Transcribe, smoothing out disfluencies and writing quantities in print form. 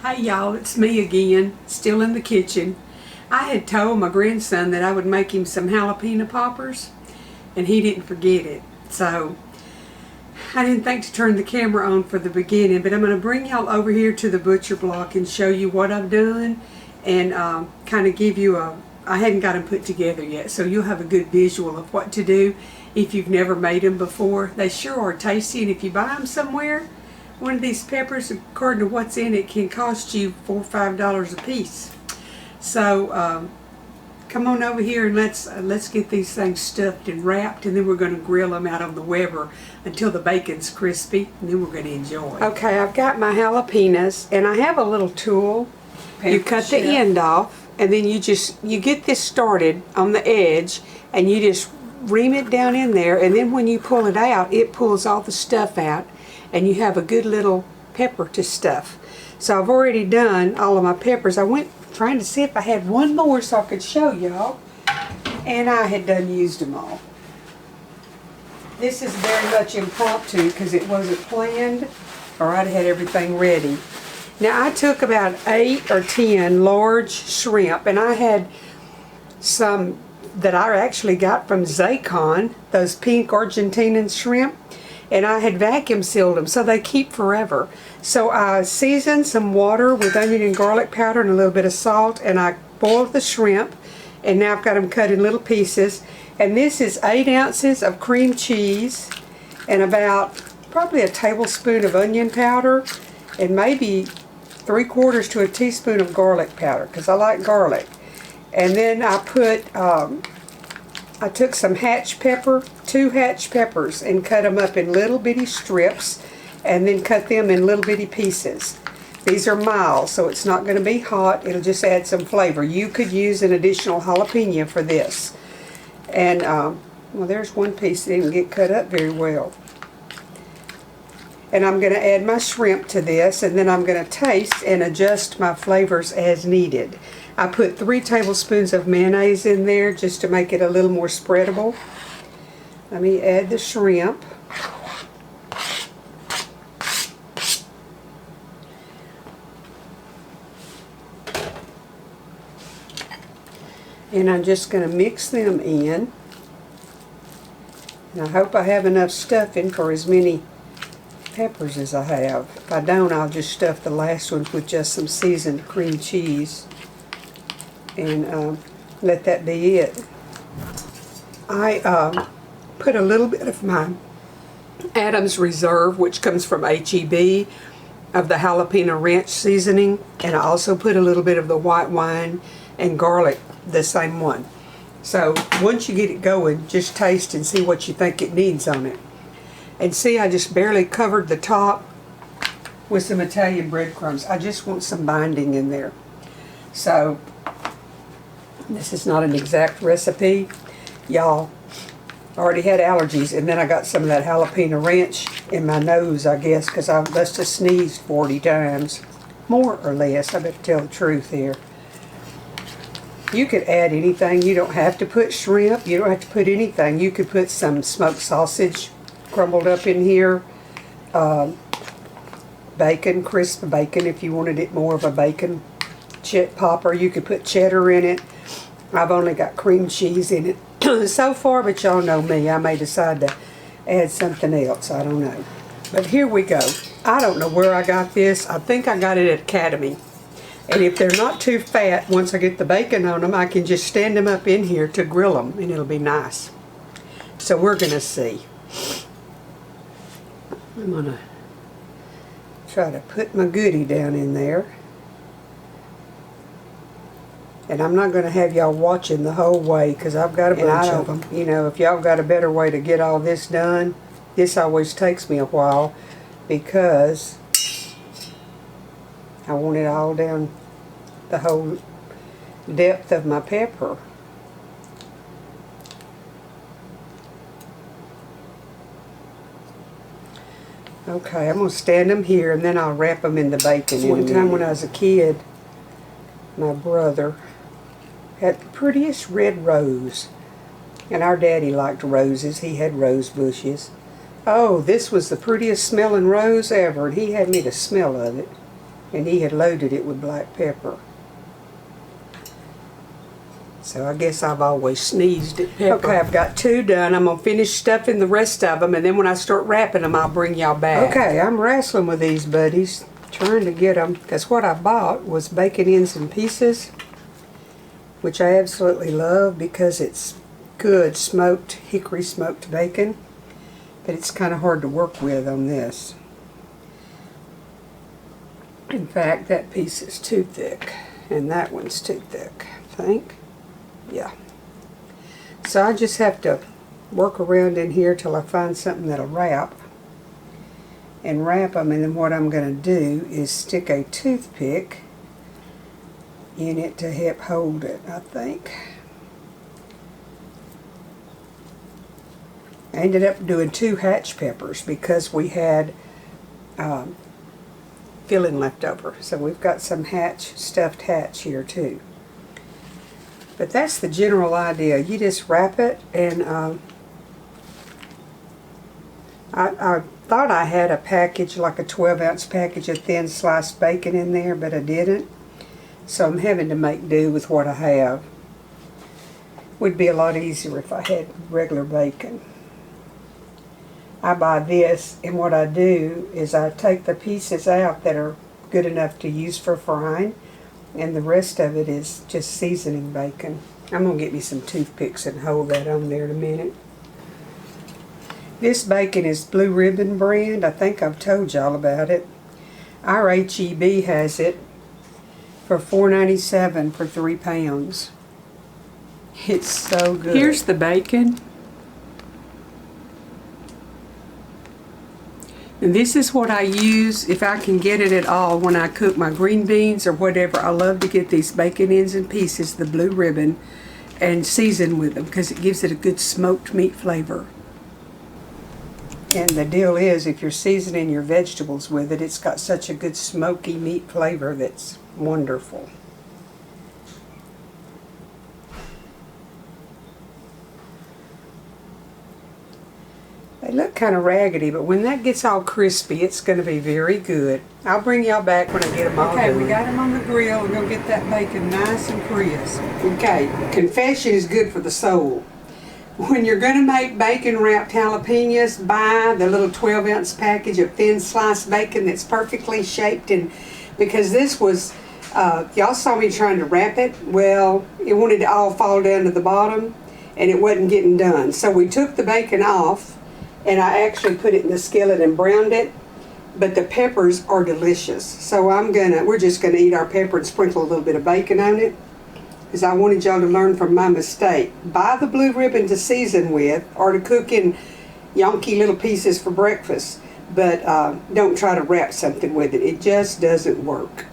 Hey y'all, it's me again, still in the kitchen. I had told my grandson that I would make him some jalapeno poppers, and he didn't forget it. So I didn't think to turn the camera on for the beginning, but I'm going to bring y'all over here to the butcher block and show you what I've done and kind of give you I hadn't got them put together yet, so you'll have a good visual of what to do if you've never made them before. They sure are tasty, and if you buy them somewhere, one of these peppers, according to what's in it, can cost you $4 or $5 a piece. So come on over here and let's get these things stuffed and wrapped, and then we're going to grill them out on the Weber until the bacon's crispy, and then we're going to enjoy. Okay, I've got my jalapenos, and I have a little tool. You cut the end off, and then you get this started on the edge, and you just ream it down in there, and then when you pull it out, it pulls all the stuff out, and you have a good little pepper to stuff. So I've already done all of my peppers. I went trying to see if I had one more so I could show y'all, and I had used them all. This is very much impromptu because it wasn't planned, or I'd had everything ready. Now I took about 8 or 10 large shrimp, and I had some that I actually got from Zacon, those pink Argentinian shrimp, and I had vacuum sealed them so they keep forever. So I seasoned some water with onion and garlic powder and a little bit of salt, and I boiled the shrimp, and now I've got them cut in little pieces. And this is 8 ounces of cream cheese and about probably a tablespoon of onion powder and maybe 3/4 to a teaspoon of garlic powder because I like garlic. And then I put I took some hatch pepper, 2 hatch peppers, and cut them up in little bitty strips, and then cut them in little bitty pieces. These are mild, so it's not going to be hot. It'll just add some flavor. You could use an additional jalapeno for this. And, well, there's one piece that didn't get cut up very well. And I'm going to add my shrimp to this, and then I'm going to taste and adjust my flavors as needed. I put 3 tablespoons of mayonnaise in there just to make it a little more spreadable. Let me add the shrimp. And I'm just going to mix them in. And I hope I have enough stuffing for as many peppers as I have. If I don't, I'll just stuff the last ones with just some seasoned cream cheese and let that be it. I put a little bit of my Adam's Reserve, which comes from H-E-B, of the jalapeno ranch seasoning, and I also put a little bit of the white wine and garlic, the same one. So once you get it going, just taste and see what you think it needs on it. And see, I just barely covered the top with some Italian breadcrumbs. I just want some binding in there. So this is not an exact recipe. Y'all, I already had allergies, and then I got some of that jalapeno ranch in my nose, I guess, because I must have sneezed 40 times. More or less, I better tell the truth here. You could add anything. You don't have to put shrimp. You don't have to put anything. You could put some smoked sausage crumbled up in here. Bacon, crisp bacon if you wanted it more of a bacon popper. You could put cheddar in it. I've only got cream cheese in it so far, but y'all know me. I may decide to add something else. I don't know. But here we go. I don't know where I got this. I think I got it at Academy. And if they're not too fat, once I get the bacon on them, I can just stand them up in here to grill them, and it'll be nice. So we're going to see. I'm going to try to put my goodie down in there. And I'm not going to have y'all watching the whole way because I've got a bunch of them. You know, if y'all got a better way to get all this done, this always takes me a while because I want it all down the whole depth of my pepper. Okay, I'm going to stand them here, and then I'll wrap them in the bacon. One time when I was a kid, my brother had the prettiest red rose. And our daddy liked roses. He had rose bushes. Oh, this was the prettiest smelling rose ever, and he had me to smell of it. and he had loaded it with black pepper. So I guess I've always sneezed at pepper. Okay, I've got 2 done. I'm going to finish stuffing the rest of them, and then when I start wrapping them, I'll bring y'all back. Okay, I'm wrestling with these buddies, trying to get them, because what I bought was bacon ends and pieces, which I absolutely love because it's good smoked, hickory smoked bacon, but it's kind of hard to work with on this. In fact, that piece is too thick, and that one's too thick, I think. Yeah. So I just have to work around in here till I find something that'll wrap. And wrap them, and then what I'm going to do is stick a toothpick in it to help hold it, I think. I ended up doing 2 hatch peppers because we had filling left over. So we've got some stuffed hatch here too. But that's the general idea. You just wrap it, and I thought I had a package, like a 12-ounce package of thin sliced bacon in there, but I didn't. So I'm having to make do with what I have. Would be a lot easier if I had regular bacon. I buy this, and what I do is I take the pieces out that are good enough to use for frying, and the rest of it is just seasoning bacon. I'm going to get me some toothpicks and hold that on there in a minute. This bacon is Blue Ribbon brand. I think I've told y'all about it. Our H-E-B has it for $4.97 for 3 pounds. It's so good. Here's the bacon. And this is what I use if I can get it at all when I cook my green beans or whatever. I love to get these bacon ends and pieces, the Blue Ribbon, and season with them because it gives it a good smoked meat flavor. And the deal is, if you're seasoning your vegetables with it, it's got such a good smoky meat flavor that's wonderful. They look kind of raggedy, but when that gets all crispy, it's going to be very good. I'll bring y'all back when I get them all done. Okay, we got them on the grill. We're going to get that bacon nice and crisp. Okay, confession is good for the soul. When you're going to make bacon wrapped jalapenos, buy the little 12-ounce package of thin sliced bacon that's perfectly shaped. And because this was, y'all saw me trying to wrap it. Well, it wanted to all fall down to the bottom, and it wasn't getting done. So we took the bacon off, and I actually put it in the skillet and browned it, but the peppers are delicious. So we're just gonna eat our pepper and sprinkle a little bit of bacon on it, because I wanted y'all to learn from my mistake. Buy the Blue Ribbon to season with, or to cook in yonky little pieces for breakfast, but don't try to wrap something with it. It just doesn't work.